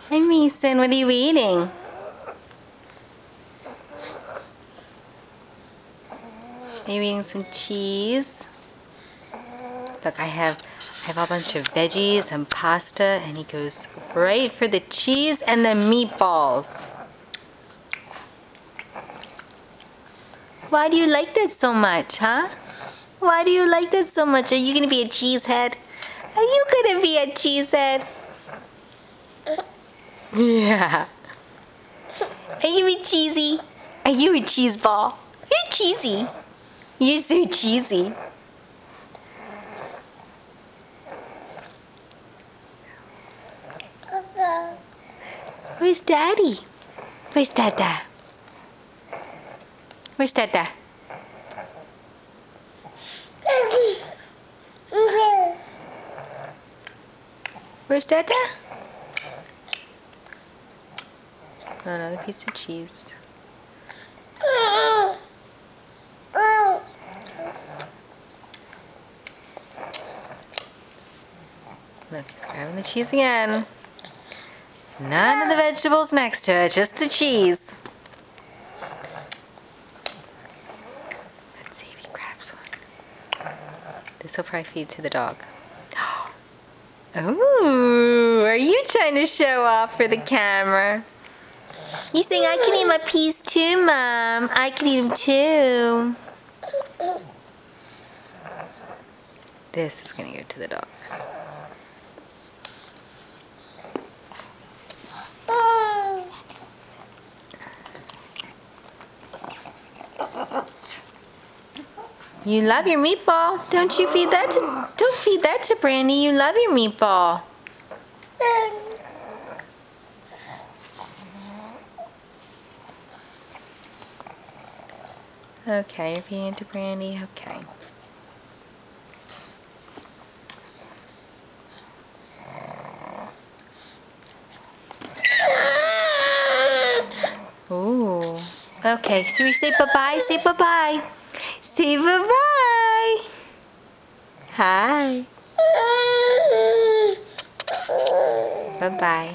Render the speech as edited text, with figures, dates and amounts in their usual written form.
Hi, Mason. What are you eating? Are you eating some cheese? Look, I have a bunch of veggies and pasta, and he goes right for the cheese and the meatballs. Why do you like that so much, huh? Why do you like that so much? Are you gonna be a cheesehead? Are you gonna be a cheesehead? Yeah. Are you a cheesy? Are you a cheese ball? You're cheesy. You're so cheesy. Where's Daddy? Where's Dada? Where's Dada? Where's Dada? Oh, another piece of cheese. Look, he's grabbing the cheese again. None of the vegetables next to it, just the cheese. Let's see if he grabs one. This will probably feed to the dog. Ooh, are you trying to show off for the camera? You saying I can eat my peas too, Mom? I can eat them too. This is gonna go to the dog. You love your meatball. Don't you feed that to, don't feed that to Brandy. You love your meatball. Okay, you're feeding it to Brandy. Okay. Ooh. Okay, should we say bye-bye? Say bye-bye. Say bye-bye. Hi. Bye-bye.